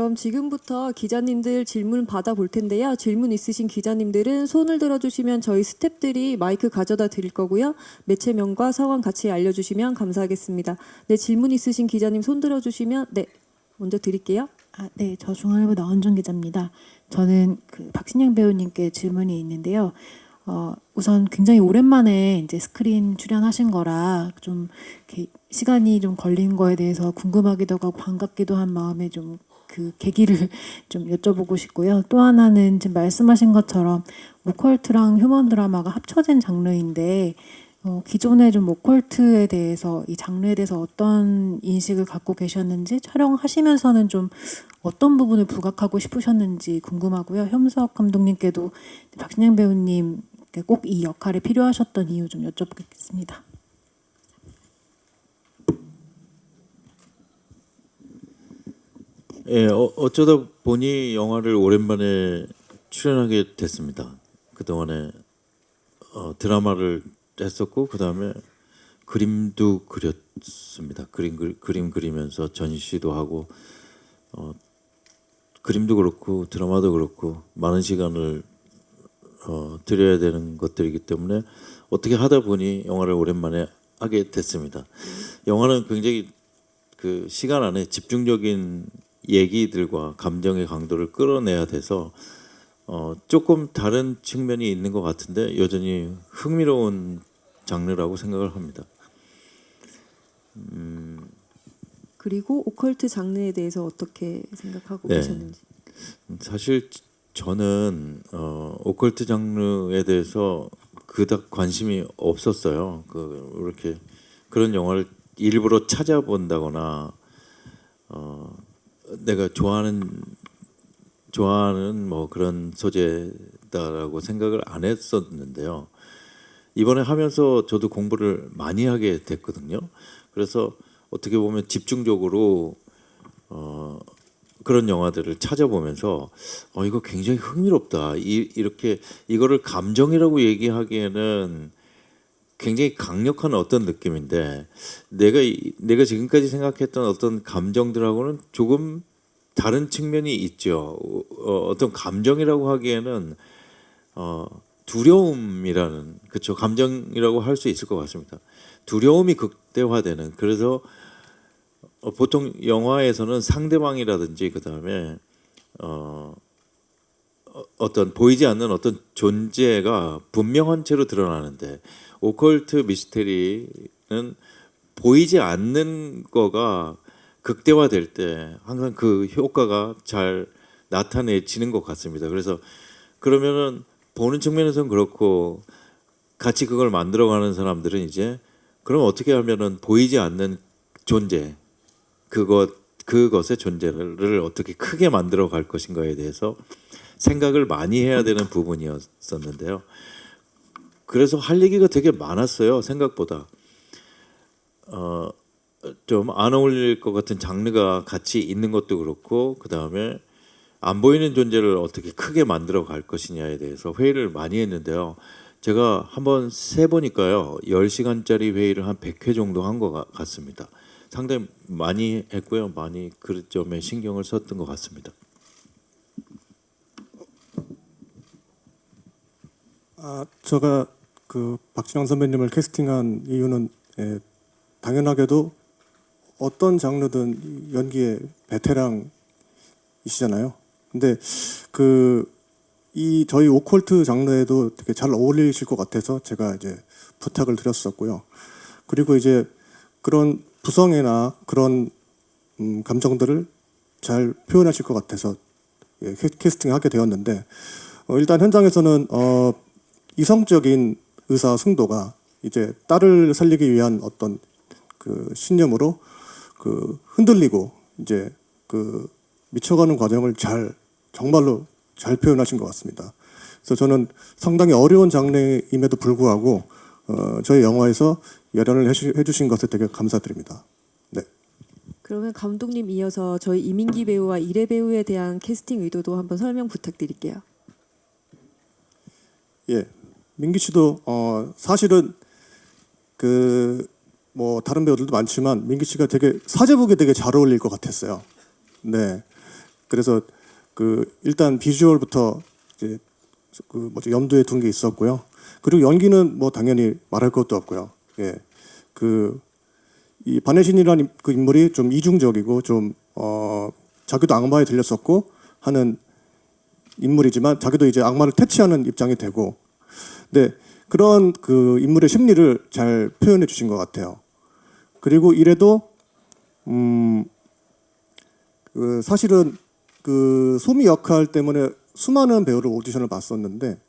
그럼 지금부터 기자님들 질문 받아볼 텐데요. 질문 있으신 기자님들은 손을 들어주시면 저희 스태프들이 마이크 가져다 드릴 거고요. 매체명과 성함 같이 알려주시면 감사하겠습니다. 네, 질문 있으신 기자님 손 들어주시면 네, 먼저 드릴게요. 네, 저 중앙일보 나은정 기자입니다. 저는 박신양 배우님께 질문이 있는데요. 우선 굉장히 오랜만에 이제 스크린 출연하신 거라 좀 이렇게 시간이 좀 걸린 거에 대해서 궁금하기도 하고 반갑기도 한 마음에 좀 그 계기를 좀 여쭤보고 싶고요. 또 하나는 지금 말씀하신 것처럼 오컬트랑 휴먼 드라마가 합쳐진 장르인데 기존에 좀 오컬트에 대해서 이 장르에 대해서 어떤 인식을 갖고 계셨는지 촬영하시면서는 좀 어떤 부분을 부각하고 싶으셨는지 궁금하고요. 현석 감독님께도 박신양 배우님 꼭 이 역할이 필요하셨던 이유 좀 여쭤보겠습니다. 예, 어쩌다 보니 영화를 오랜만에 출연하게 됐습니다. 그동안에 드라마를 했었고 그다음에 그림도 그렸습니다. 그림 그리면서 전시도 하고 그림도 그렇고 드라마도 그렇고 많은 시간을 들여야 되는 것들이기 때문에 어떻게 하다 보니 영화를 오랜만에 하게 됐습니다. 영화는 굉장히 그 시간 안에 집중적인 얘기들과 감정의 강도를 끌어내야 돼서 조금 다른 측면이 있는 것 같은데 여전히 흥미로운 장르라고 생각을 합니다. 그리고 오컬트 장르에 대해서 어떻게 생각하고 네. 계셨는지. 사실 저는 오컬트 장르에 대해서 그닥 관심이 없었어요. 이렇게 그런 영화를 일부러 찾아본다거나 내가 좋아하는 뭐 그런 소재다라고 생각을 안 했었는데요. 이번에 하면서 저도 공부를 많이 하게 됐거든요. 그래서 어떻게 보면 집중적으로 그런 영화들을 찾아보면서 이거 굉장히 흥미롭다. 이렇게 이거를 감정이라고 얘기하기에는 굉장히 강력한 어떤 느낌인데 내가 지금까지 생각했던 어떤 감정들하고는 조금 다른 측면이 있죠. 어떤 감정이라고 하기에는 두려움이라는 그쵸 감정이라고 할 수 있을 것 같습니다. 두려움이 극대화되는 그래서 보통 영화에서는 상대방이라든지 그다음에 어떤 보이지 않는 어떤 존재가 분명한 채로 드러나는데 오컬트 미스테리는 보이지 않는 거가 극대화될 때 항상 그 효과가 잘 나타내지는 것 같습니다. 그래서 그러면은 보는 측면에서는 그렇고 같이 그걸 만들어가는 사람들은 이제 그럼 어떻게 하면은 보이지 않는 존재 그것의 존재를 어떻게 크게 만들어 갈 것인가에 대해서 생각을 많이 해야 되는 부분이었었는데요. 그래서 할 얘기가 되게 많았어요. 생각보다 좀 안 어울릴 것 같은 장르가 같이 있는 것도 그렇고 그 다음에 안 보이는 존재를 어떻게 크게 만들어 갈 것이냐에 대해서 회의를 많이 했는데요. 제가 한번 세보니까요. 10시간짜리 회의를 한 100회 정도 한 것 같습니다. 상당히 많이 했고요. 많이 그 점에 신경을 썼던 것 같습니다. 제가 그 박진영 선배님을 캐스팅한 이유는 당연하게도 어떤 장르든 연기의 베테랑이시잖아요. 근데 이 저희 오컬트 장르에도 되게 잘 어울리실 것 같아서 제가 이제 부탁을 드렸었고요. 그리고 이제 그런 부성애나 그런 감정들을 잘 표현하실 것 같아서 캐스팅하게 되었는데 일단 현장에서는 이성적인 의사 승도가 이제 딸을 살리기 위한 어떤 그 신념으로 흔들리고 이제 미쳐가는 과정을 정말로 잘 표현하신 것 같습니다. 그래서 저는 상당히 어려운 장르임에도 불구하고 저희 영화에서 열연을 해주신 것에 되게 감사드립니다. 네. 그러면 감독님 이어서 저희 이민기 배우와 이래 배우에 대한 캐스팅 의도도 한번 설명 부탁드릴게요. 예, 민기 씨도 사실은 뭐 다른 배우들도 많지만 민기 씨가 되게 사제복에 되게 잘 어울릴 것 같았어요. 네, 그래서 그 일단 비주얼부터 이제 그 뭐지 염두에 둔 게 있었고요. 그리고 연기는 뭐 당연히 말할 것도 없고요. 예, 그 이 반야신이라는 그 인물이 좀 이중적이고 좀 자기도 악마에 들렸었고 하는 인물이지만 자기도 이제 악마를 퇴치하는 입장이 되고, 근데 그런 그 인물의 심리를 잘 표현해 주신 것 같아요. 그리고 이래도 그 사실은 그 소미 역할 때문에 수많은 배우를 오디션을 봤었는데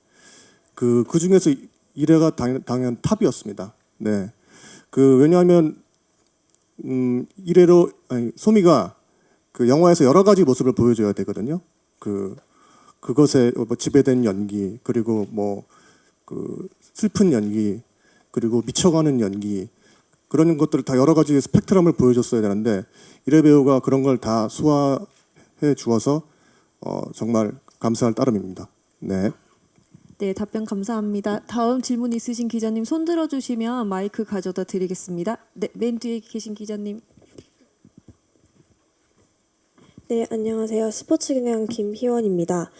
그 중에서 이래가 당연 탑이었습니다. 네, 그 왜냐하면 이래로 아니, 소미가 그 영화에서 여러 가지 모습을 보여줘야 되거든요. 그것에 뭐 지배된 연기, 그리고 뭐 그 슬픈 연기, 그리고 미쳐가는 연기, 그런 것들을 다 여러 가지 스펙트럼을 보여줬어야 되는데 이래 배우가 그런 걸 다 소화해 주어서 정말 감사할 따름입니다. 네. 네, 답변 감사합니다. 다음 질문 있으신 기자님 손 들어주시면 마이크 가져다 드리겠습니다. 네, 맨 뒤에 계신 기자님. 네, 안녕하세요. 스포츠경향 김희원입니다.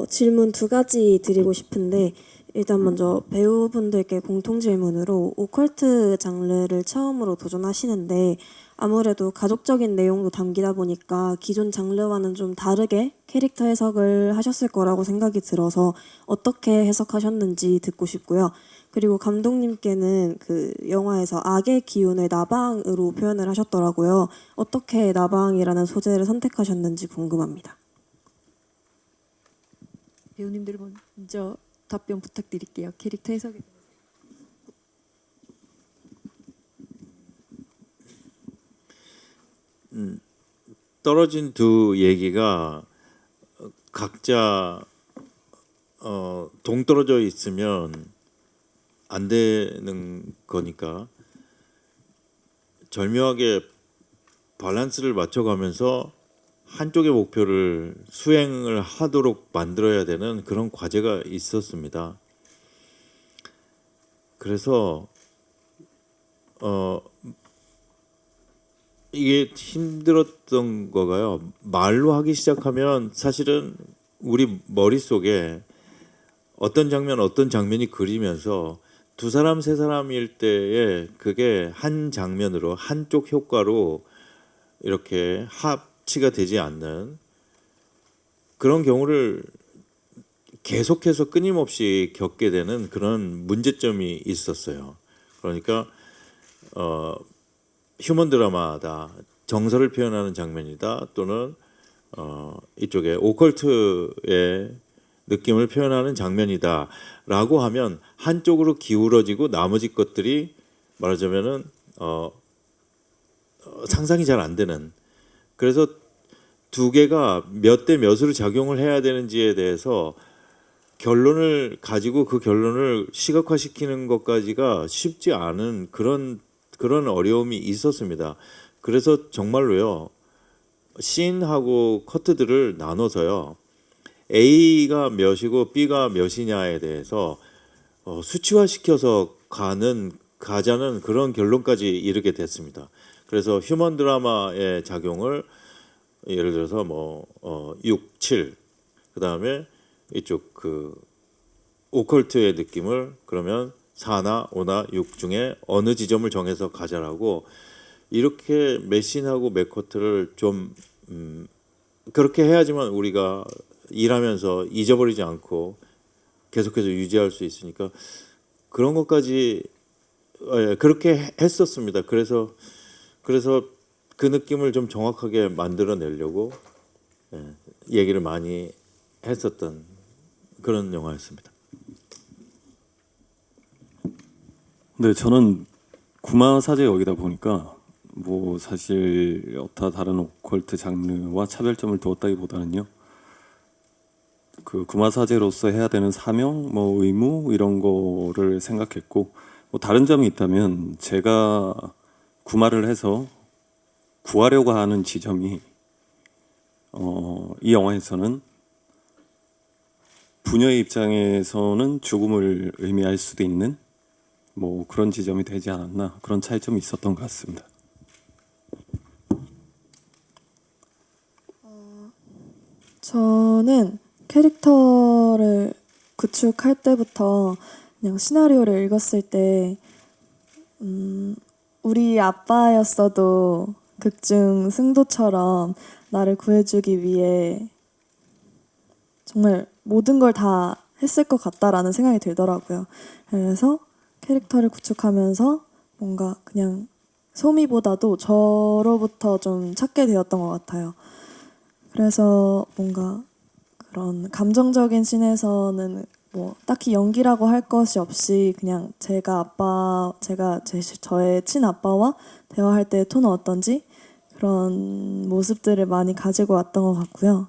질문 두 가지 드리고 싶은데 일단 먼저 배우분들께 공통 질문으로 오컬트 장르를 처음으로 도전하시는데 아무래도 가족적인 내용도 담기다 보니까 기존 장르와는 좀 다르게 캐릭터 해석을 하셨을 거라고 생각이 들어서 어떻게 해석하셨는지 듣고 싶고요. 그리고 감독님께는 그 영화에서 악의 기운을 나방으로 표현을 하셨더라고요. 어떻게 나방이라는 소재를 선택하셨는지 궁금합니다. 배우님들 먼저 답변 부탁드릴게요. 캐릭터 해석에 대해서. 떨어진 두 얘기가 각자 동떨어져 있으면 안 되는 거니까 절묘하게 밸런스를 맞춰가면서 한쪽의 목표를 수행을 하도록 만들어야 되는 그런 과제가 있었습니다. 그래서 이게 힘들었던 거가요. 말로 하기 시작하면 사실은 우리 머릿속에 어떤 장면이 그리면서 두 사람 세 사람일 때에 그게 한 장면으로 한쪽 효과로 이렇게 합치가 되지 않는 그런 경우를 계속해서 끊임없이 겪게 되는 그런 문제점이 있었어요. 그러니까 휴먼 드라마다, 정서를 표현하는 장면이다, 또는 이쪽에 오컬트의 느낌을 표현하는 장면이다라고 하면 한쪽으로 기울어지고 나머지 것들이 말하자면은 상상이 잘 안 되는, 그래서 두 개가 몇 대 몇으로 작용을 해야 되는지에 대해서 결론을 가지고 그 결론을 시각화시키는 것까지가 쉽지 않은 그런 어려움이 있었습니다. 그래서 정말로요, 씬하고 커트들을 나눠서요, A가 몇이고 B가 몇이냐에 대해서 수치화시켜서 가자는 그런 결론까지 이르게 됐습니다. 그래서 휴먼 드라마의 작용을 예를 들어서 6, 7, 그 다음에 이쪽 그 오컬트의 느낌을 그러면 4나 5나 6 중에 어느 지점을 정해서 가자라고, 이렇게 매신하고 매커트를 좀 그렇게 해야지만 우리가 일하면서 잊어버리지 않고 계속해서 유지할 수 있으니까 그런 것까지 그렇게 했었습니다. 그래서 그 느낌을 좀 정확하게 만들어내려고 얘기를 많이 했었던 그런 영화였습니다. 네, 저는 구마 사제 여기다 보니까 뭐 사실 여타 다른 오컬트 장르와 차별점을 두었다기보다는요, 그 구마 사제로서 해야 되는 사명, 뭐 의무 이런 거를 생각했고, 뭐 다른 점이 있다면 제가 구마를 해서 구하려고 하는 지점이 이 영화에서는 부녀의 입장에서는 죽음을 의미할 수도 있는 뭐 그런 지점이 되지 않았나, 그런 차이점이 있었던 것 같습니다. 저는 캐릭터를 구축할 때부터 그냥 시나리오를 읽었을 때 우리 아빠였어도 극중 승도처럼 나를 구해주기 위해 정말 모든 걸 다 했을 것 같다라는 생각이 들더라고요. 그래서 캐릭터를 구축하면서 뭔가 그냥 소미보다도 저로부터 좀 찾게 되었던 것 같아요. 그래서 뭔가 그런 감정적인 씬에서는 뭐 딱히 연기라고 할 것이 없이 그냥 저의 친아빠와 대화할 때의 톤은 어떤지 그런 모습들을 많이 가지고 왔던 것 같고요.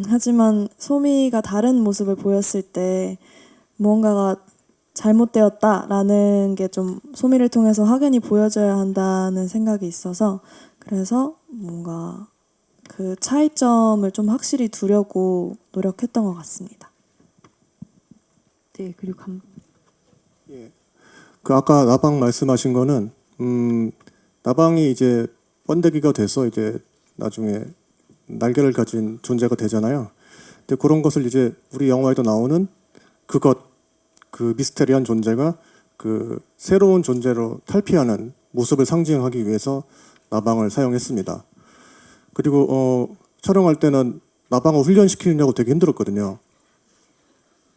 하지만 소미가 다른 모습을 보였을 때 무언가가 잘못되었다라는 게 좀 소미를 통해서 확연히 보여져야 한다는 생각이 있어서 그래서 뭔가 그 차이점을 좀 확실히 두려고 노력했던 것 같습니다. 네, 그리고 그 아까 나방 말씀하신 거는 나방이 이제 번데기가 돼서 이제 나중에 날개를 가진 존재가 되잖아요. 근데 그런 것을 이제 우리 영화에도 나오는 그 미스테리한 존재가 그 새로운 존재로 탈피하는 모습을 상징하기 위해서 나방을 사용했습니다. 그리고 촬영할 때는 나방을 훈련시키려고 되게 힘들었거든요.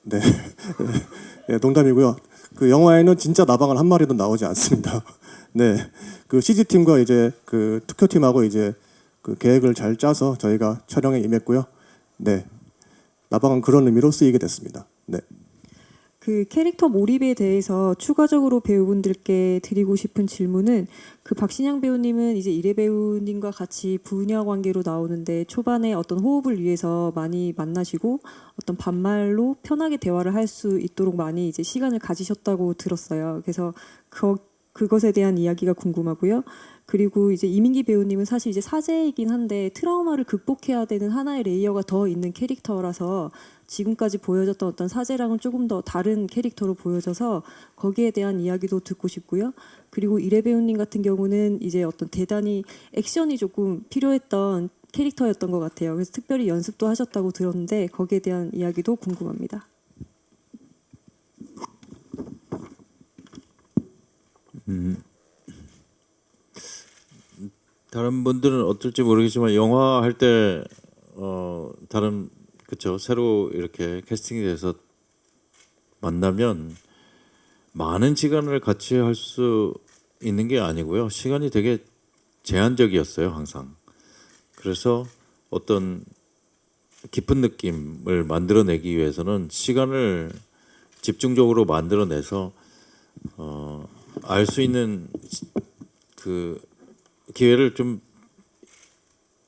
네, 네, 농담이고요. 그 영화에는 진짜 나방은 한 마리도 나오지 않습니다. 네, 그 CG 팀과 이제 그 특효팀하고 이제 그 계획을 잘 짜서 저희가 촬영에 임했고요. 네, 나방은 그런 의미로 쓰이게 됐습니다. 네. 그 캐릭터 몰입에 대해서 추가적으로 배우분들께 드리고 싶은 질문은 그 박신양 배우님은 이제 이래 배우님과 같이 부녀 관계로 나오는데 초반에 어떤 호흡을 위해서 많이 만나시고 어떤 반말로 편하게 대화를 할 수 있도록 많이 이제 시간을 가지셨다고 들었어요. 그래서 그것에 대한 이야기가 궁금하고요. 그리고 이제 이민기 배우님은 사실 이제 사제이긴 한데 트라우마를 극복해야 되는 하나의 레이어가 더 있는 캐릭터라서 지금까지 보여졌던 어떤 사제랑은 조금 더 다른 캐릭터로 보여져서 거기에 대한 이야기도 듣고 싶고요. 그리고 이래 배우님 같은 경우는 이제 어떤 대단히 액션이 조금 필요했던 캐릭터였던 것 같아요. 그래서 특별히 연습도 하셨다고 들었는데 거기에 대한 이야기도 궁금합니다. 다른 분들은 어떨지 모르겠지만 영화 할 때 다른 그쵸 새로 이렇게 캐스팅이 돼서 만나면 많은 시간을 같이 할 수 있는 게 아니고요. 시간이 되게 제한적이었어요, 항상. 그래서 어떤 깊은 느낌을 만들어내기 위해서는 시간을 집중적으로 만들어내서 알 수 있는 그 기회를 좀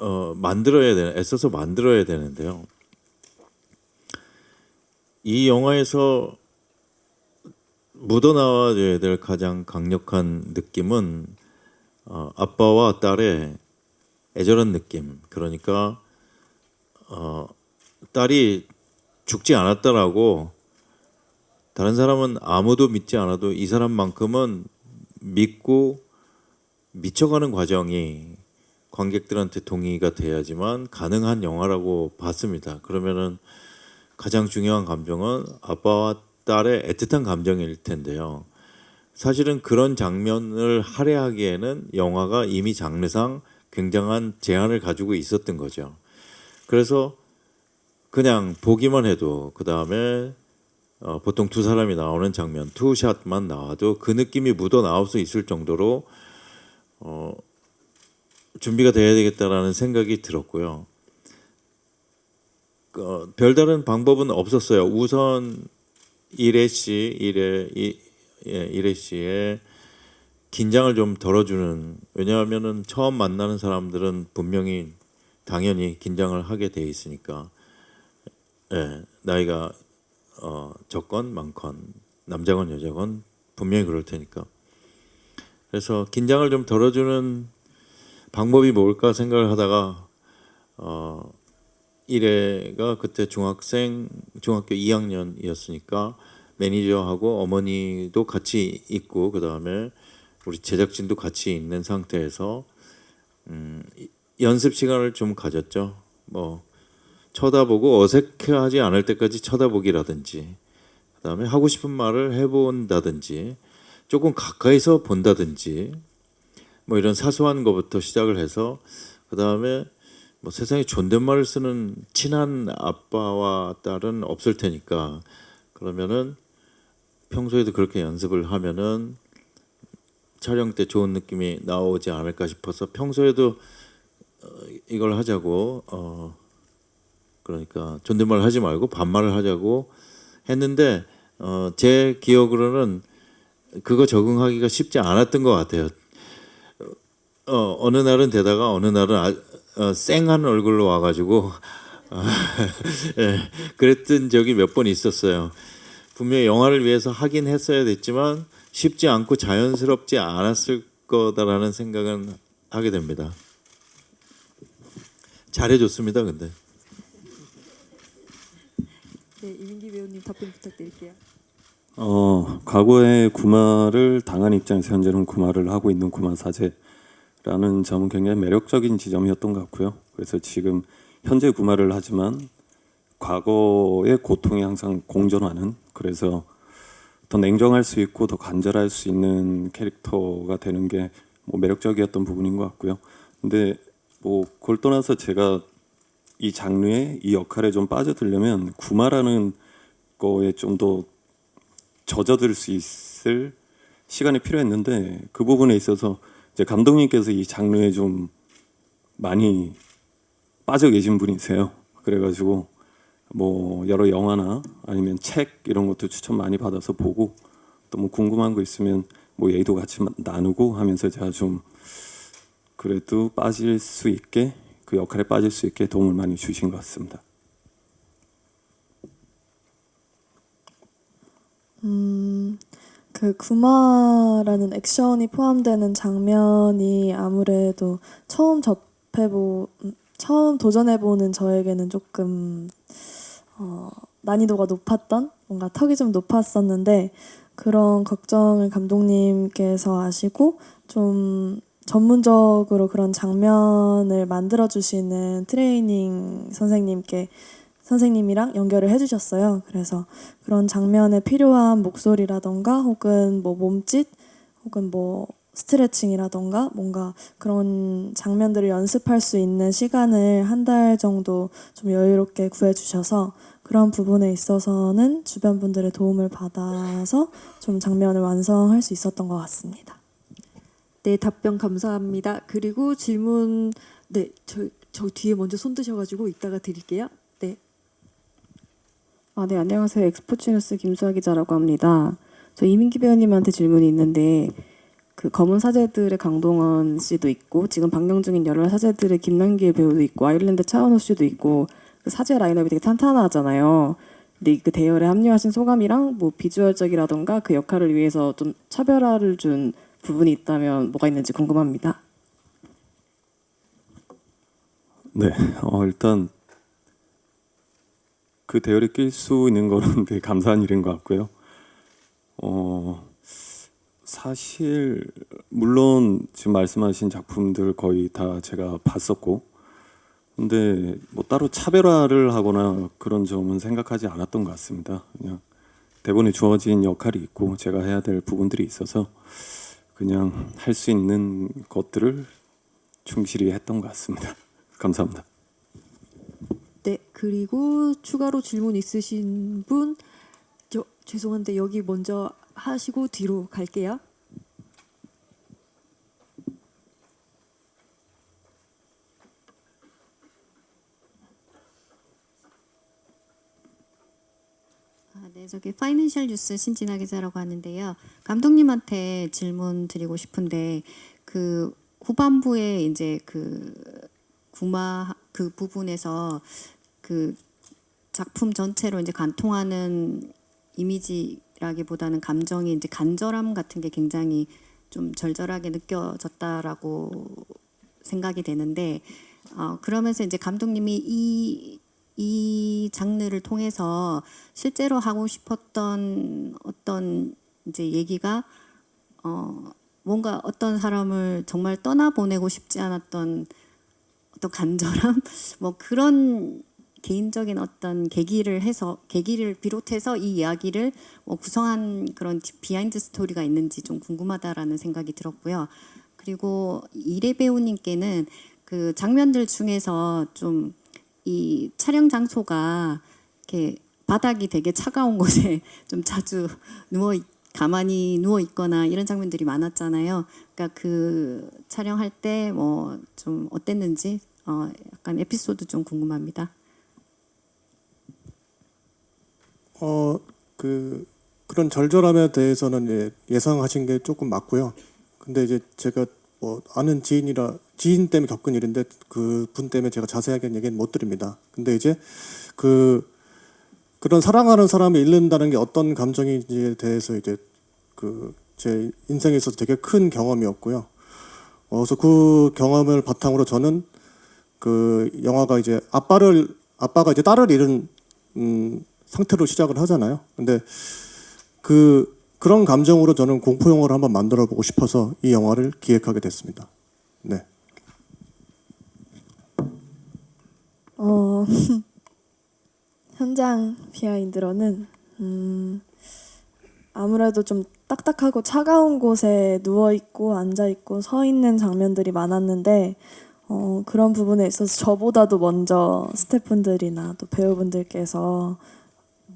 애써서 만들어야 되는데요. 이 영화에서 묻어나와야 될 가장 강력한 느낌은 아빠와 딸의 애절한 느낌. 그러니까 딸이 죽지 않았다라고 다른 사람은 아무도 믿지 않아도 이 사람만큼은 믿고 미쳐가는 과정이 관객들한테 동의가 돼야지만 가능한 영화라고 봤습니다. 그러면은 가장 중요한 감정은 아빠와 딸의 애틋한 감정일 텐데요. 사실은 그런 장면을 할애하기에는 영화가 이미 장르상 굉장한 제한을 가지고 있었던 거죠. 그래서 그냥 보기만 해도 그 다음에 보통 두 사람이 나오는 장면, 투샷만 나와도 그 느낌이 묻어 나올 수 있을 정도로 준비가 돼야 되겠다라는 생각이 들었고요. 별다른 방법은 없었어요. 우선 이래 씨의 긴장을 좀 덜어주는. 왜냐하면은 처음 만나는 사람들은 분명히 당연히 긴장을 하게 돼 있으니까. 예, 나이가 적건 많건 남자건 여자건 분명히 그럴 테니까. 그래서 긴장을 좀 덜어주는 방법이 뭘까 생각을 하다가 이래가 그때 중학교 2학년이었으니까 매니저하고 어머니도 같이 있고 그 다음에 우리 제작진도 같이 있는 상태에서 연습 시간을 좀 가졌죠. 뭐 쳐다보고 어색해하지 않을 때까지 쳐다보기라든지, 그다음에 하고 싶은 말을 해본다든지, 조금 가까이서 본다든지, 뭐 이런 사소한 것부터 시작을 해서, 그다음에 뭐 세상에 존댓말을 쓰는 친한 아빠와 딸은 없을 테니까, 그러면은 평소에도 그렇게 연습을 하면은 촬영 때 좋은 느낌이 나오지 않을까 싶어서 평소에도 이걸 하자고, 그러니까 존댓말 하지 말고 반말을 하자고 했는데, 제 기억으로는 그거 적응하기가 쉽지 않았던 것 같아요. 어느 날은 되다가 어느 날은 쌩한 얼굴로 와가지고 예, 그랬던 적이 몇 번 있었어요. 분명히 영화를 위해서 하긴 했어야 됐지만 쉽지 않고 자연스럽지 않았을 거다라는 생각은 하게 됩니다. 잘해줬습니다, 근데. 네, 이민기 배우님 답변 부탁드릴게요. 과거에 구마를 당한 입장에서 현재는 구마를 하고 있는 구마 사제라는 점은 굉장히 매력적인 지점이었던 것 같고요. 그래서 지금 현재 구마를 하지만 과거의 고통이 항상 공존하는, 그래서 더 냉정할 수 있고 더 간절할 수 있는 캐릭터가 되는 게 뭐 매력적이었던 부분인 것 같고요. 근데 뭐 그걸 떠나서 제가 이 장르에 이 역할에 좀 빠져들려면 구마라는 거에 좀 더 젖어들 수 있을 시간이 필요했는데, 그 부분에 있어서 이제 감독님께서 이 장르에 좀 많이 빠져 계신 분이세요. 그래가지고 뭐 여러 영화나 아니면 책 이런 것도 추천 많이 받아서 보고, 또 뭐 궁금한 거 있으면 뭐 얘기도 같이 나누고 하면서 제가 좀 그래도 빠질 수 있게, 그 역할에 빠질 수 있게 도움을 많이 주신 것 같습니다. 그 구마라는 액션이 포함되는 장면이 아무래도 처음 도전해보는 저에게는 조금 난이도가 높았던, 뭔가 턱이 좀 높았었는데, 그런 걱정을 감독님께서 아시고 좀 전문적으로 그런 장면을 만들어주시는 트레이닝 선생님이랑 연결을 해주셨어요. 그래서 그런 장면에 필요한 목소리라던가 혹은 뭐 몸짓 혹은 뭐 스트레칭이라던가 뭔가 그런 장면들을 연습할 수 있는 시간을 한 달 정도 좀 여유롭게 구해주셔서 그런 부분에 있어서는 주변 분들의 도움을 받아서 좀 장면을 완성할 수 있었던 것 같습니다. 네, 답변 감사합니다. 그리고 질문, 네, 저 뒤에 먼저 손 드셔가지고 이따가 드릴게요. 네. 네, 안녕하세요. 엑스포츠 뉴스 김수아 기자라고 합니다. 저 이민기 배우님한테 질문이 있는데, 그 검은 사제들의 강동원 씨도 있고 지금 방영 중인 여러 사제들의 김남길 배우도 있고 아일랜드 차은우 씨도 있고, 그 사제 라인업이 되게 탄탄하잖아요. 근데 그 대열에 합류하신 소감이랑 뭐 비주얼적이라던가 그 역할을 위해서 좀 차별화를 준 부분이 있다면 뭐가 있는지 궁금합니다. 네, 일단 그 대열에 낄 수 있는 거는 되게 감사한 일인 것 같고요. 사실 물론 지금 말씀하신 작품들 거의 다 제가 봤었고, 근데 뭐 따로 차별화를 하거나 그런 점은 생각하지 않았던 것 같습니다. 그냥 대본에 주어진 역할이 있고 제가 해야 될 부분들이 있어서 그냥 할 수 있는 것들을 충실히 했던 것 같습니다. 감사합니다. 네, 그리고 추가로 질문 있으신 분, 죄송한데 여기 먼저 하시고 뒤로 갈게요. 네, 저기 파이낸셜 뉴스 신진아 기자라고 하는데요. 감독님한테 질문 드리고 싶은데, 그 후반부에 이제 그 구마 그 부분에서 그 작품 전체로 이제 관통하는 이미지라기보다는 감정이 이제 간절함 같은 게 굉장히 좀 절절하게 느껴졌다라고 생각이 되는데, 그러면서 이제 감독님이 이 장르를 통해서 실제로 하고 싶었던 어떤 이제 얘기가 뭔가 어떤 사람을 정말 떠나보내고 싶지 않았던 어떤 간절함 뭐 그런 개인적인 어떤 계기를 비롯해서 이 이야기를 구성한 그런 비하인드 스토리가 있는지 좀 궁금하다라는 생각이 들었고요. 그리고 이래 배우님께는 그 장면들 중에서 좀 이 촬영 장소가 이렇게 바닥이 되게 차가운 곳에 좀 자주 가만히 누워 있거나 이런 장면들이 많았잖아요. 그러니까 그 촬영할 때 뭐 좀 어땠는지 약간 에피소드 좀 궁금합니다. 그런 절절함에 대해서는 예상하신 게 조금 맞고요. 근데 이제 제가 뭐 아는 지인 때문에 겪은 일인데 그 분 때문에 제가 자세하게 얘기는 못 드립니다. 근데 이제 그런 사랑하는 사람을 잃는다는 게 어떤 감정인지에 대해서 이제 제 인생에 있어서 되게 큰 경험이었고요. 그래서 그 경험을 바탕으로 저는 그 영화가 이제 아빠가 이제 딸을 잃은 상태로 시작을 하잖아요. 근데 그런 감정으로 저는 공포 영화를 한번 만들어 보고 싶어서 이 영화를 기획하게 됐습니다. 네. 현장 비하인드로는 아무래도 좀 딱딱하고 차가운 곳에 누워 있고 앉아 있고 서 있는 장면들이 많았는데 그런 부분에 있어서 저보다도 먼저 스태프분들이나 또 배우분들께서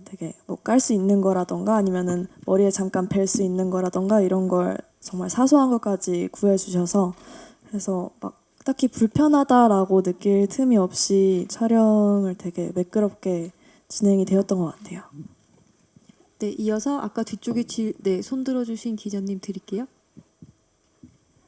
되게 뭐 깔 수 있는 거라던가 아니면은 머리에 잠깐 벨 수 있는 거라던가 이런 걸 정말 사소한 것까지 구해주셔서 그래서 막 딱히 불편하다라고 느낄 틈이 없이 촬영을 되게 매끄럽게 진행이 되었던 것 같아요. 네, 이어서 아까 뒤쪽에 손 들어주신 기자님 드릴게요.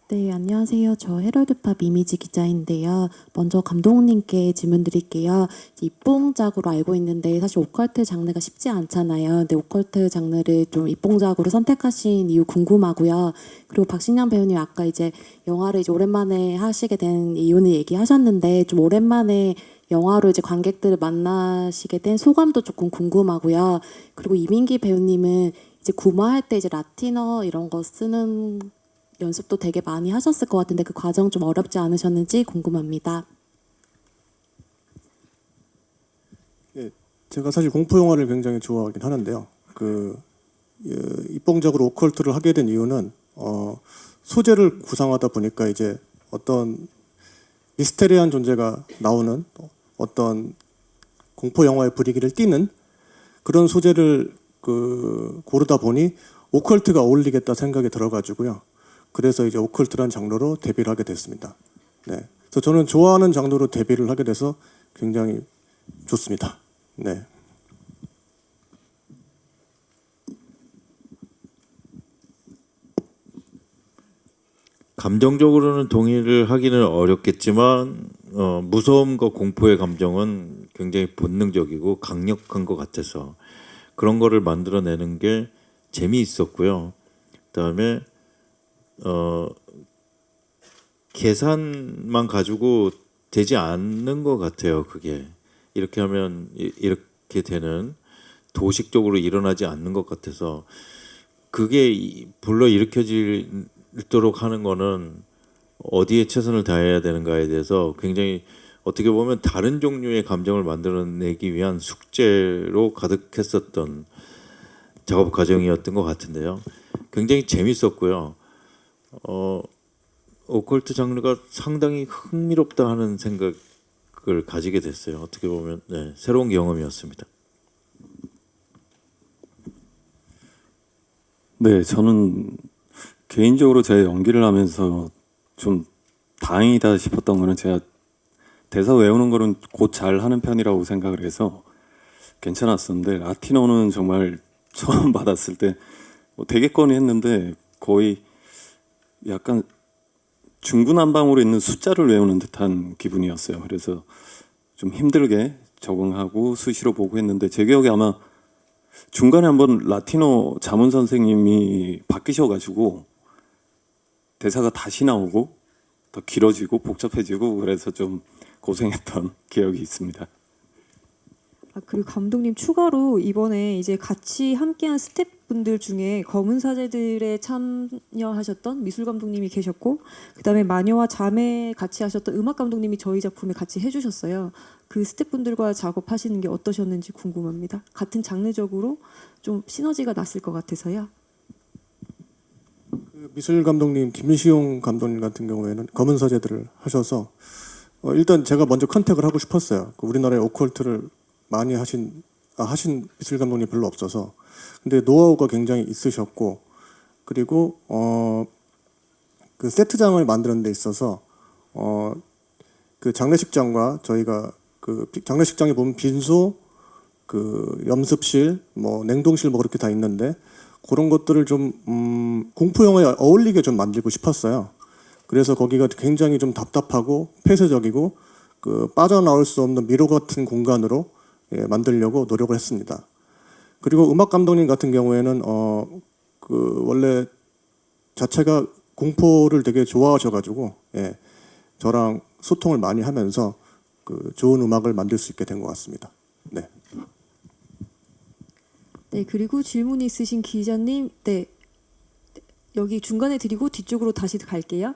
네, 안녕하세요. 저 헤럴드팝 이미지 기자인데요. 먼저 감독님께 질문 드릴게요. 입봉작으로 알고 있는데 사실 오컬트 장르가 쉽지 않잖아요. 근데 오컬트 장르를 좀 입봉작으로 선택하신 이유 궁금하고요. 그리고 박신양 배우님 아까 이제 영화를 이제 오랜만에 하시게 된 이유는 얘기하셨는데 좀 오랜만에 영화로 이제 관객들을 만나시게 된 소감도 조금 궁금하고요. 그리고 이민기 배우님은 이제 구마할 때 이제 라틴어 이런 거 쓰는 연습도 되게 많이 하셨을 것 같은데 그 과정 좀 어렵지 않으셨는지 궁금합니다. 제가 사실 공포 영화를 굉장히 좋아하긴 하는데요. 입봉적으로 오컬트를 하게 된 이유는 소재를 구상하다 보니까 이제 어떤 미스테리한 존재가 나오는 어떤 공포 영화의 분위기를 띠는 그런 소재를 고르다 보니 오컬트가 어울리겠다 생각이 들어가지고요. 그래서 이제 오컬트란 장르로 데뷔를 하게 됐습니다. 네. 그래서 저는 좋아하는 장르로 데뷔를 하게 돼서 굉장히 좋습니다. 네. 감정적으로는 동의를 하기는 어렵겠지만 무서움과 공포의 감정은 굉장히 본능적이고 강력한 것 같아서 그런 거를 만들어내는 게 재미있었고요. 그다음에 계산만 가지고 되지 않는 것 같아요. 그게 이렇게 하면 이렇게 되는 도식적으로 일어나지 않는 것 같아서 그게 불러 일으켜지도록 하는 거는 어디에 최선을 다해야 되는가에 대해서 굉장히 어떻게 보면 다른 종류의 감정을 만들어내기 위한 숙제로 가득했었던 작업 과정이었던 것 같은데요. 굉장히 재밌었고요. 오컬트 장르가 상당히 흥미롭다 하는 생각을 가지게 됐어요. 어떻게 보면 새로운 경험이었습니다. 네, 저는 개인적으로 제 연기를 하면서 좀 다행이다 싶었던 거는 제가 대사 외우는 거는 곧 잘하는 편이라고 생각을 해서 괜찮았었는데 라틴어는 정말 처음 받았을 때 되겠거니 했는데 거의 약간 중구난방으로 있는 숫자를 외우는 듯한 기분이었어요. 그래서 좀 힘들게 적응하고 수시로 보고 했는데 제 기억에 아마 중간에 한번 라틴어 자문 선생님이 바뀌셔가지고 대사가 다시 나오고 더 길어지고 복잡해지고 그래서 좀 고생했던 기억이 있습니다. 그리고 감독님 추가로 이번에 이제 같이 함께한 스태프 스태프분들 중에 검은 사제들에 참여하셨던 미술 감독님이 계셨고, 그다음에 마녀와 자매 같이 하셨던 음악 감독님이 저희 작품에 같이 해주셨어요. 그 스태프분들과 작업하시는 게 어떠셨는지 궁금합니다. 같은 장르적으로 좀 시너지가 났을 것 같아서요. 그 미술 감독님 김시용 감독님 같은 경우에는 검은 사제들을 하셔서 일단 제가 먼저 컨택을 하고 싶었어요. 그 우리나라에 오컬트를 많이 하신 미술 감독님 별로 없어서. 근데 노하우가 굉장히 있으셨고, 그리고 그 세트장을 만드는 데 있어서 그 장례식장과 저희가 그 장례식장에 보면 빈소, 그 염습실, 뭐 냉동실 뭐 그렇게 다 있는데 그런 것들을 좀 공포 영화에 어울리게 좀 만들고 싶었어요. 그래서 거기가 굉장히 좀 답답하고 폐쇄적이고 그 빠져나올 수 없는 미로 같은 공간으로 만들려고 노력을 했습니다. 그리고 음악 감독님 같은 경우에는 그 원래 자체가 공포를 되게 좋아하셔가지고 저랑 소통을 많이 하면서 그 좋은 음악을 만들 수 있게 된 것 같습니다. 네. 네, 그리고 질문이 있으신 기자님, 네, 여기 중간에 드리고 뒤쪽으로 다시 갈게요.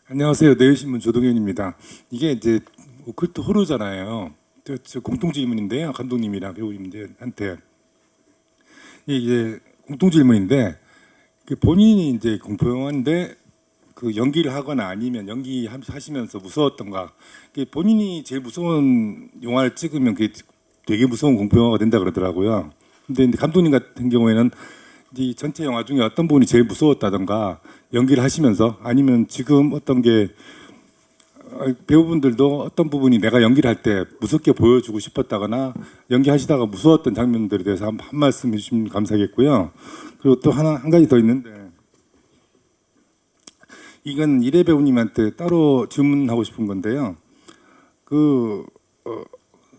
안녕하세요. 내일신문 조동현입니다. 이게 이제 오컬트 호러잖아요. 저 공통 질문인데요. 감독님이랑 배우님들한테 이게 공통 질문인데 본인이 이제 공포 영화인데 그 연기를 하거나 아니면 연기하시면서 무서웠던가. 본인이 제일 무서운 영화를 찍으면 그게 되게 무서운 공포 영화가 된다 그러더라고요. 근데 감독님 같은 경우에는 이 전체 영화 중에 어떤 부분이 제일 무서웠다던가 연기를 하시면서 아니면 지금 어떤 게 배우분들도 어떤 부분이 내가 연기를 할 때 무섭게 보여주고 싶었다거나 연기하시다가 무서웠던 장면들에 대해서 한 말씀 해주시면 감사하겠고요. 그리고 또 한 가지 더 있는데 이건 이래 배우님한테 따로 질문하고 싶은 건데요.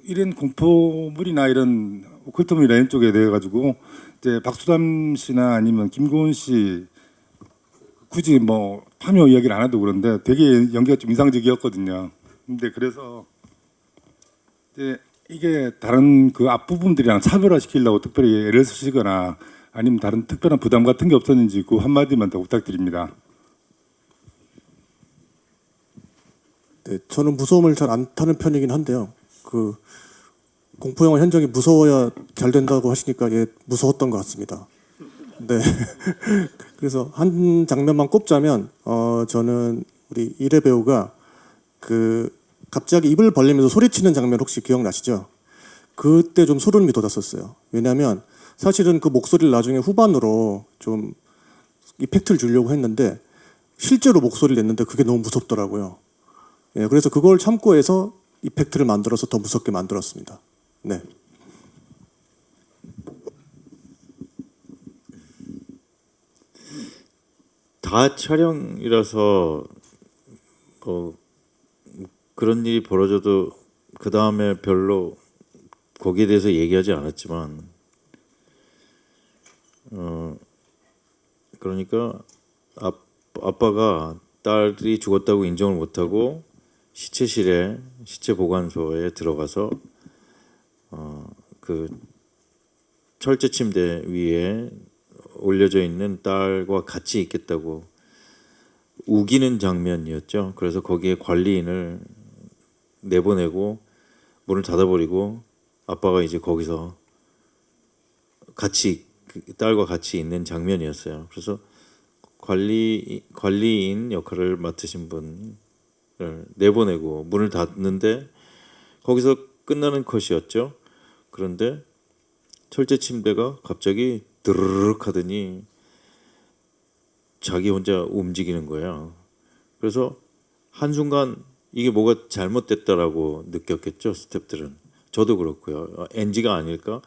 이런 공포물이나 이런 오컬트물이나 이런 쪽에 대해 가지고 이제 박수담 씨나 아니면 김고은 씨 굳이 뭐 파묘 이야기를 안 해도 그런데 되게 연기가 좀 인상적이었거든요. 근데 그래서 이제 이게 다른 그 앞부분들이랑 차별화시키려고 특별히 애를 쓰시거나 아니면 다른 특별한 부담 같은 게 없었는지 그 한마디만 더 부탁드립니다. 네, 저는 무서움을 잘 안 타는 편이긴 한데요. 그 공포 영화 현장이 무서워야 잘 된다고 하시니까 무서웠던 것 같습니다. 네. 그래서 한 장면만 꼽자면 저는 우리 이래 배우가 그 갑자기 입을 벌리면서 소리치는 장면 혹시 기억나시죠? 그때 좀 소름이 돋았었어요. 왜냐하면 사실은 그 목소리를 나중에 후반으로 좀 이펙트를 주려고 했는데 실제로 목소리를 냈는데 그게 너무 무섭더라고요. 그래서 그걸 참고해서 이펙트를 만들어서 더 무섭게 만들었습니다. 네. 다 촬영이라서 그런 일이 벌어져도 그 다음에 별로 거기에 대해서 얘기하지 않았지만 그러니까 아빠가 딸이 죽었다고 인정을 못하고 시체 보관소에 들어가서 그 철제 침대 위에 올려져 있는 딸과 같이 있겠다고 우기는 장면이었죠. 그래서 거기에 관리인을 내보내고 문을 닫아버리고 아빠가 이제 거기서 같이 딸과 같이 있는 장면이었어요. 그래서 관리인 역할을 맡으신 분을 내보내고 문을 닫는데 거기서 끝나는 컷이었죠. 그런데 철제 침대가 갑자기 드르륵 하더니 자기 혼자 움직이는 거예요. 그래서 한순간 이게 뭐가 잘못됐다라고 느꼈겠죠, 스태프들은. 저도 그렇고요. NG가 아닐까?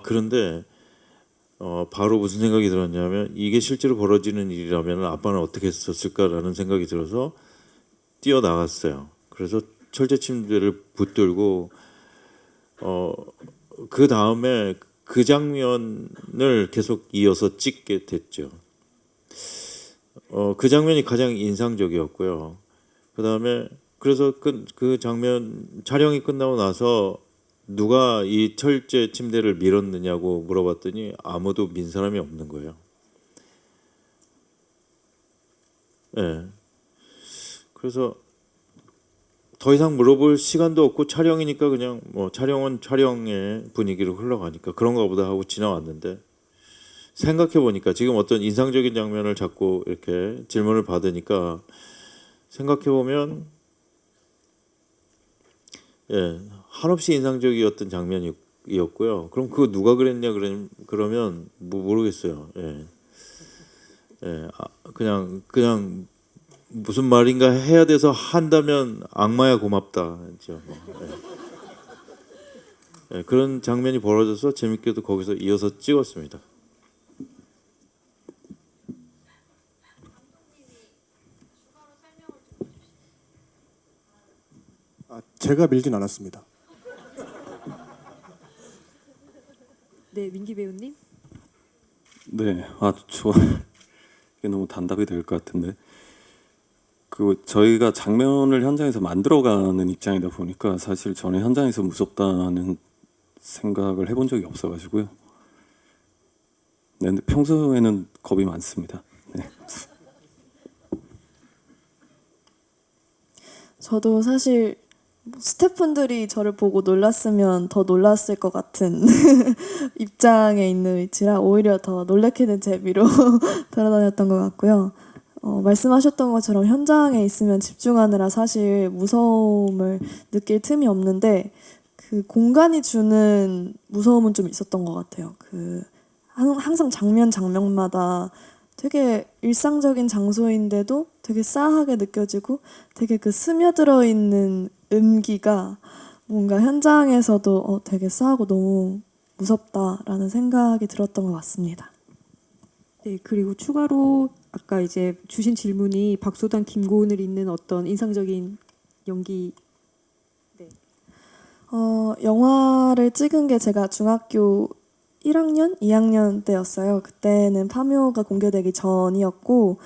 그런데 바로 무슨 생각이 들었냐면 이게 실제로 벌어지는 일이라면 아빠는 어떻게 했었을까라는 생각이 들어서 뛰어나갔어요. 그래서 철제 침대를 붙들고 그 다음에 그 장면을 계속 이어서 찍게 됐죠. 그 장면이 가장 인상적이었고요. 그 다음에 그래서 그 장면 촬영이 끝나고 나서 누가 이 철제 침대를 밀었느냐고 물어봤더니 아무도 민 사람이 없는 거예요. 예. 그래서 더 이상 물어볼 시간도 없고 촬영이니까 그냥 뭐 촬영은 촬영의 분위기로 흘러가니까 그런가 보다 하고 지나왔는데, 생각해 보니까 지금 어떤 인상적인 장면을 자꾸 이렇게 질문을 받으니까 생각해 보면 예, 한없이 인상적이었던 장면이었고요. 그럼 그거 누가 그랬냐 그러면 뭐 모르겠어요. 예. 예, 그냥 무슨 말인가 해야 돼서 한다면 악마야 고맙다. 그렇죠. 예. 예, 그런 장면이 벌어져서 재밌게도 거기서 이어서 찍었습니다. 제가 밀진 않았습니다. 네, 민기 배우님. 네, 이게 너무 단답이 될 것 같은데, 저희가 장면을 현장에서 만들어가는 입장이다 보니까 사실 저는 현장에서 무섭다는 생각을 해본 적이 없어가지고요. 네, 근데 평소에는 겁이 많습니다. 네. 저도 사실 스태프분들이 저를 보고 놀랐으면 더 놀랐을 것 같은 입장에 있는 위치라 오히려 더 놀래게 된 재미로 돌아다녔던 것 같고요. 말씀하셨던 것처럼 현장에 있으면 집중하느라 사실 무서움을 느낄 틈이 없는데 그 공간이 주는 무서움은 좀 있었던 것 같아요. 항상 장면마다 되게 일상적인 장소인데도 되게 싸하게 느껴지고 되게 그 스며들어 있는 음기가 뭔가 현장에서도 되게 싸하고 너무 무섭다라는 생각이 들었던 것 같습니다. 네, 그리고 추가로 아까 이제 주신 질문이 박소담, 김고은을 잇는 어떤 인상적인 연기. 네. 영화를 찍은 게 제가 중학교 1학년, 2학년 때였어요. 그때는 파묘가 공개되기 전이었고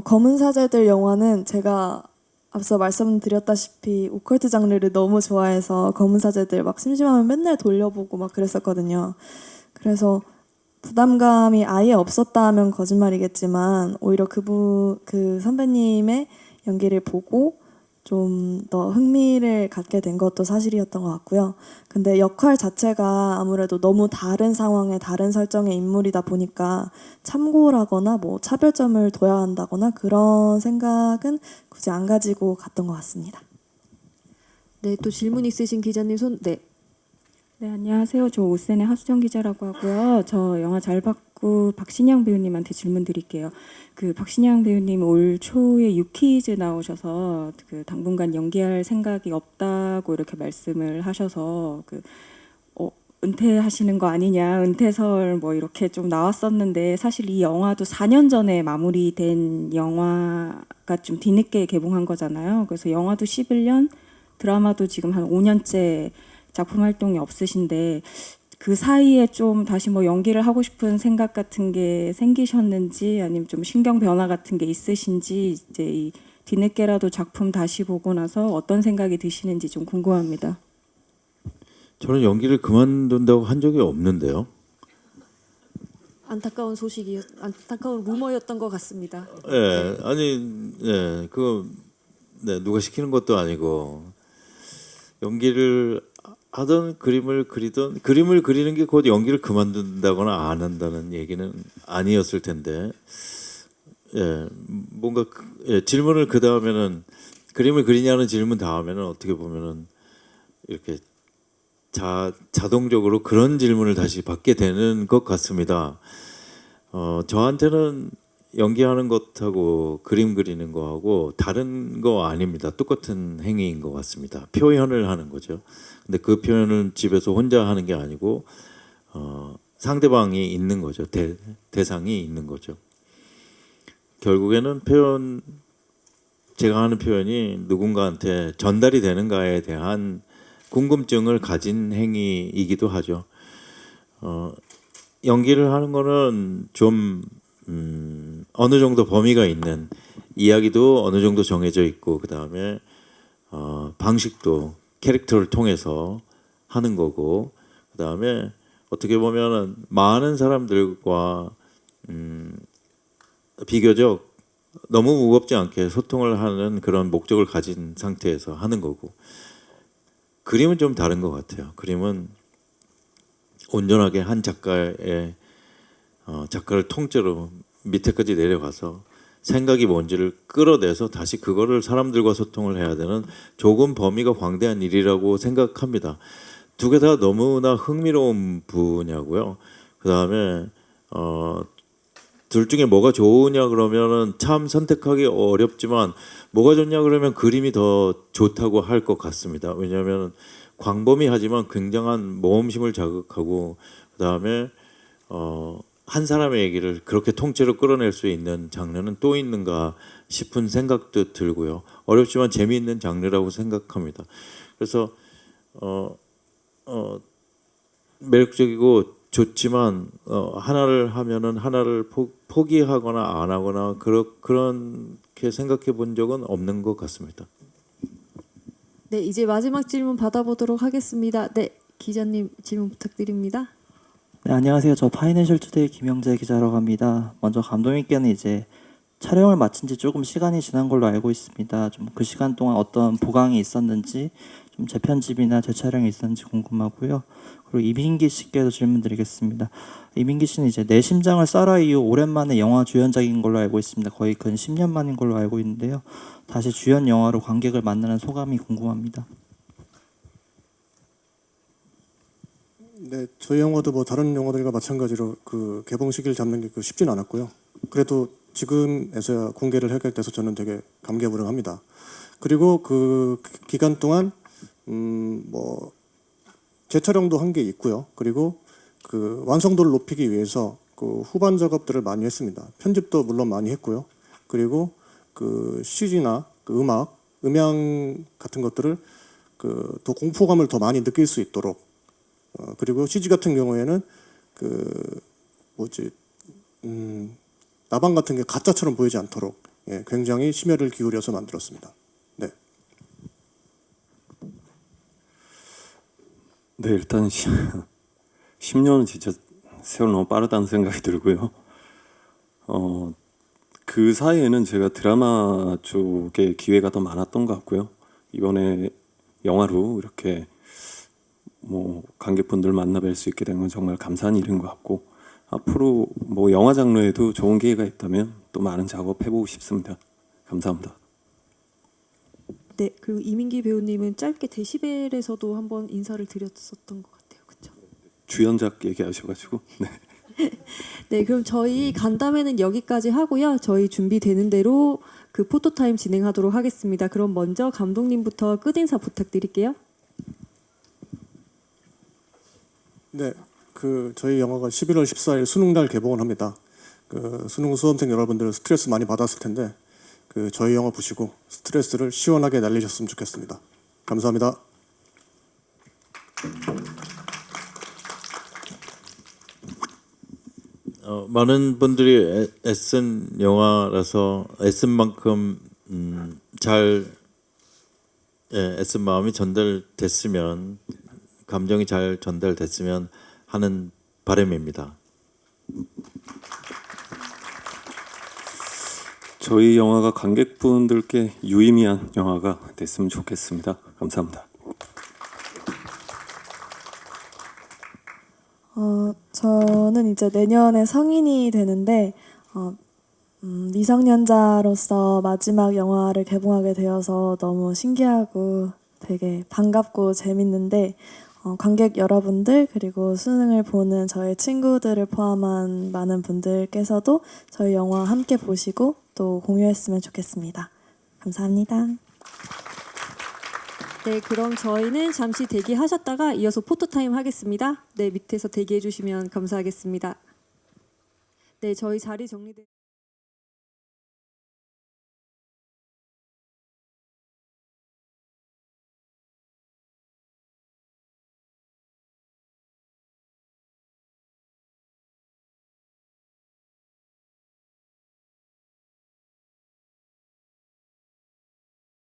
검은 사제들 영화는 제가 앞서 말씀드렸다시피 오컬트 장르를 너무 좋아해서 검은 사제들 막 심심하면 맨날 돌려보고 막 그랬었거든요. 그래서 부담감이 아예 없었다 하면 거짓말이겠지만 오히려 그 선배님의 연기를 보고 좀 더 흥미를 갖게 된 것도 사실이었던 것 같고요. 근데 역할 자체가 아무래도 너무 다른 상황에 다른 설정의 인물이다 보니까 참고라거나 뭐 차별점을 둬야 한다거나 그런 생각은 굳이 안 가지고 갔던 것 같습니다. 네, 또 질문 있으신 기자님 손. 네. 네, 안녕하세요. 저 오센의 하수정 기자라고 하고요. 저 영화 잘 봤고 박신양 배우님한테 질문 드릴게요. 박신양 배우님 올 초에 유퀴즈 나오셔서 당분간 연기할 생각이 없다고 이렇게 말씀을 하셔서 은퇴하시는 거 아니냐, 은퇴설 뭐 이렇게 좀 나왔었는데 사실 이 영화도 4년 전에 마무리된 영화가 좀 뒤늦게 개봉한 거잖아요. 그래서 영화도 11년, 드라마도 지금 한 5년째 작품 활동이 없으신데 그 사이에 좀 다시 뭐 연기를 하고 싶은 생각 같은 게 생기셨는지 아니면 좀 신경 변화 같은 게 있으신지 이제 이 뒤늦게라도 작품 다시 보고 나서 어떤 생각이 드시는지 좀 궁금합니다. 저는 연기를 그만둔다고 한 적이 없는데요. 안타까운 안타까운 루머였던 것 같습니다. 예, 아니, 예, 네, 누가 시키는 것도 아니고 연기를 하던 그림을 그리는 게 곧 연기를 그만둔다거나 안 한다는 얘기는 아니었을 텐데, 예, 뭔가 질문을 그 다음에는 그림을 그리냐는 질문 다음에는 어떻게 보면은 이렇게 자동적으로 그런 질문을 다시 받게 되는 것 같습니다. 저한테는 연기하는 것하고 그림 그리는 거하고 다른 거 아닙니다. 똑같은 행위인 것 같습니다. 표현을 하는 거죠. 근데 그 표현은 집에서 혼자 하는 게 아니고 상대방이 있는 거죠. 대상이 있는 거죠. 결국에는 제가 하는 표현이 누군가한테 전달이 되는가에 대한 궁금증을 가진 행위이기도 하죠. 연기를 하는 거는 좀 어느 정도 범위가 있는, 이야기도 어느 정도 정해져 있고 그 다음에 방식도 캐릭터를 통해서 하는 거고, 그다음에 어떻게 보면은 많은 사람들과 비교적 너무 무겁지 않게 소통을 하는 그런 목적을 가진 상태에서 하는 거고, 그림은 좀 다른 것 같아요. 그림은 온전하게 한 작가의 작가를 통째로 밑에까지 내려가서 생각이 뭔지를 끌어내서 다시 그거를 사람들과 소통을 해야 되는 조금 범위가 광대한 일이라고 생각합니다. 두 개 다 너무나 흥미로운 분야고요. 그다음에 둘 중에 뭐가 좋으냐 그러면은 참 선택하기 어렵지만, 뭐가 좋냐 그러면 그림이 더 좋다고 할 것 같습니다. 왜냐하면 광범위하지만 굉장한 모험심을 자극하고, 그다음에 한 사람의 얘기를 그렇게 통째로 끌어낼 수 있는 장르는 또 있는가 싶은 생각도 들고요. 어렵지만 재미있는 장르라고 생각합니다. 그래서 매력적이고 좋지만 하나를 하면은 하나를 포기하거나 안 하거나 그렇게 생각해 본 적은 없는 것 같습니다. 네, 이제 마지막 질문 받아보도록 하겠습니다. 네, 기자님 질문 부탁드립니다. 네, 안녕하세요. 저 파이낸셜 투데이 김영재 기자라고 합니다. 먼저 감독님께는 이제 촬영을 마친 지 조금 시간이 지난 걸로 알고 있습니다. 좀 그 시간 동안 어떤 보강이 있었는지, 좀 재편집이나 재촬영이 있었는지 궁금하고요. 그리고 이민기 씨께도 질문드리겠습니다. 이민기 씨는 이제 내 심장을 쏴라 이후 오랜만에 영화 주연작인 걸로 알고 있습니다. 거의 근 10년 만인 걸로 알고 있는데요. 다시 주연 영화로 관객을 만나는 소감이 궁금합니다. 네, 저희 영화도 뭐 다른 영화들과 마찬가지로 그 개봉 시기를 잡는 게 쉽진 않았고요. 그래도 지금에서야 공개를 하게 돼서 저는 되게 감개무량합니다. 그리고 그 기간 동안 뭐 재촬영도 한 게 있고요. 그리고 그 완성도를 높이기 위해서 그 후반 작업들을 많이 했습니다. 편집도 물론 많이 했고요. 그리고 그 CG나 그 음향 같은 것들을 그 더 공포감을 더 많이 느낄 수 있도록, 그리고 CG 같은 경우에는 그 나방 같은 게 가짜처럼 보이지 않도록 굉장히 심혈을 기울여서 만들었습니다. 네. 네, 일단 10년은 진짜 세월 너무 빠르다는 생각이 들고요. 그 사이에는 제가 드라마 쪽에 기회가 더 많았던 것 같고요. 이번에 영화로 이렇게 뭐 관객분들 만나뵐 수 있게 된 건 정말 감사한 일인 것 같고, 앞으로 뭐 영화 장르에도 좋은 기회가 있다면 또 많은 작업해보고 싶습니다. 감사합니다. 네, 그리고 이민기 배우님은 짧게 데시벨에서도 한번 인사를 드렸었던 것 같아요. 그렇죠? 주연작 얘기하셔가지고. 네. 네, 그럼 저희 간담회는 여기까지 하고요. 저희 준비되는 대로 그 포토타임 진행하도록 하겠습니다. 그럼 먼저 감독님부터 끝인사 부탁드릴게요. 네, 그 저희 영화가 11월 14일 수능날 개봉을 합니다. 그 수능 수험생 여러분들 스트레스 많이 받았을 텐데 그 저희 영화 보시고 스트레스를 시원하게 날리셨으면 좋겠습니다. 감사합니다. 많은 분들이 애쓴 영화라서 애쓴 만큼 애쓴 마음이 전달됐으면, 감정이 잘 전달됐으면 하는 바람입니다. 저희 영화가 관객분들께 유의미한 영화가 됐으면 좋겠습니다. 감사합니다. 저는 이제 내년에 성인이 되는데 미성년자로서 마지막 영화를 개봉하게 되어서 너무 신기하고 되게 반갑고 재밌는데, 관객 여러분들 그리고 수능을 보는 저의 친구들을 포함한 많은 분들께서도 저희 영화 함께 보시고 또 공유했으면 좋겠습니다. 감사합니다. 네, 그럼 저희는 잠시 대기하셨다가 이어서 포토타임 하겠습니다. 네, 밑에서 대기해 주시면 감사하겠습니다. 네, 저희 자리 정리돼